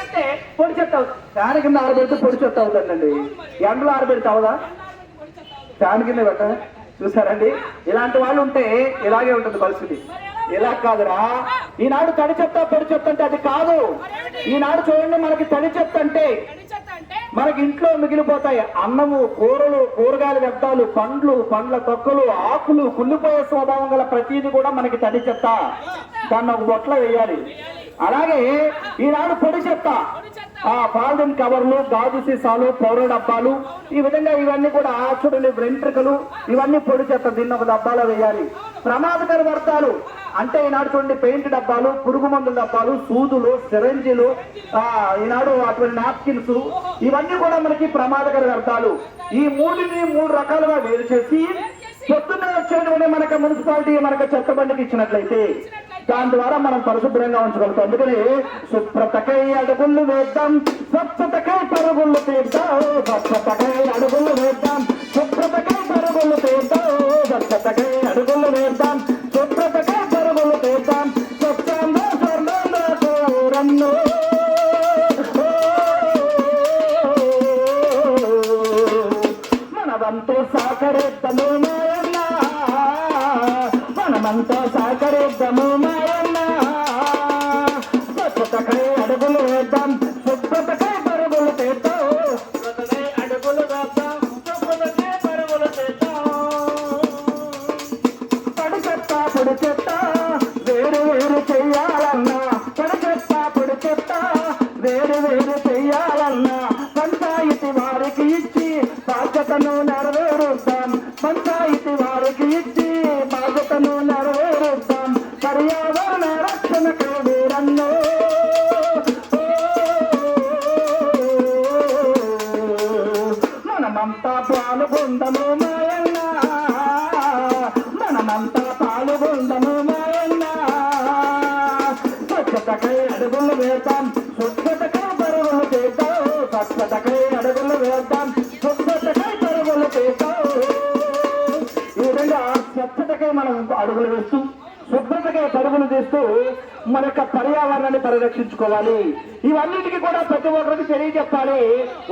అంటే పొడి చెత్త ఫ్యాన్ కింద ఆరబెడితే పొడి చెత్త అవుతుందండి. ఎండలో ఆరబెడితే అవదా? ఫ్యాన్ కింద పెట్ట చూసారండి. ఇలాంటి వాళ్ళు ఉంటే ఇలాగే ఉంటుంది పరిస్థితి. ఇలా కాదురా, ఈనాడు తడి చెత్త పొడి చెత్త అంటే అది కాదు. ఈనాడు చూడండి, మనకి తడి చెత్త అంటే మనకి ఇంట్లో మిగిలిపోతాయి అన్నము, కూరలు, కూరగాయల వ్యర్థాలు, పండ్లు, పండ్ల తొక్కలు, ఆకులు, కుళ్ళిపోయే స్వభావం గల ప్రతిదీ కూడా మనకి తడి చెత్త. దాన్ని ఒక బొట్లో వేయాలి. అలాగే ఈనాడు పొడి చెత్త, పాలిథిన్ కవర్లు, గాజు సీసాలు, పౌర డబ్బాలు, ఈ విధంగా ఇవన్నీ కూడా చూడండి, వెంట్రుకలు, ఇవన్నీ పొడి చెత్త. దీన్ని ఒక డబ్బాలో వేయాలి. ప్రమాదకర వ్యర్థాలు అంటే ఈనాడు చూడండి, పెయింట్ డబ్బాలు, పురుగు మందుల డబ్బాలు, సూదులు, సిరంజీలు, ఈనాడు అటువంటి నాప్కిన్స్, ఇవన్నీ కూడా మనకి ప్రమాదకర వ్యర్థాలు. ఈ మూడిని 3 రకాలుగా వేరు చేసి పొద్దున్నే వచ్చేటువంటి మనకి మున్సిపాలిటీ మనకి చెత్త బండికి ఇచ్చినట్లయితే దాని ద్వారా మనం పరిశుభ్రంగా ఉంచగలుగుతాం. అందుకని శుభ్రతకై అడుగులు వేద్దాం, స్వచ్ఛతకై పరుగులు తీద్దాం. స్వచ్ఛతకై అడుగులు వేద్దాం, శుభ్రతకై పరుగులు తీద్దాం. స్వచ్ఛతకై అడుగులు వేద్దాం, శుభ్రతకై పరుగులు తీద్దాం. స్వచ్ఛంగా స్వర్ణంగా కోరన్ను మనదంతో సహకరిద్దాము మాయన్న, మనమంతా సహకరిద్దాము మాయన్న. స్వచ్ఛతకై అడుగులు వేద్దాం, శుభ్రతకై పరుగులు తీద్దాం. స్వచ్ఛతకై అడుగులు వేద్దాం, శుభ్రతకై పరుగులు తీద్దాం. తడి చెత్త పొడి చెత్త వేరు వేరు చెయ్యాలన్నా, తడి చెత్త పొడి చెత్త వేరు వేరు చెయ్యాలన్నా పంచాయతీ వారికి ఇచ్చి బాధ్యతను నెరవేరుద్దాం. పంచాయతీ వారికి ఇచ్చి బాధ్యతను నెరవేరుద్దాం. పర్యావరణ రక్షణకు వీరన్నో మనమంతా పాల్గొందము మాయన్న, మనమంతా పాల్గొందము మాయన్న. స్వచ్ఛతకై అడుగులు వేద్దాం, శుభ్రతకై పరుగులు చేద్దాం. స్వచ్ఛతకై అడుగులు వేద్దాం, శుభ్రతకై పరుగులు చేద్దాం. ఈ విధంగా స్వచ్ఛతకై మనం అడుగులు వేస్తూ శుభ్రతకై పరుగులు చేస్తూ మన యొక్క పర్యావరణాన్ని పరిరక్షించుకోవాలి. ఇవన్నిటికీ కూడా ప్రతి ఒక్కరికి తెలియజెప్పాలి.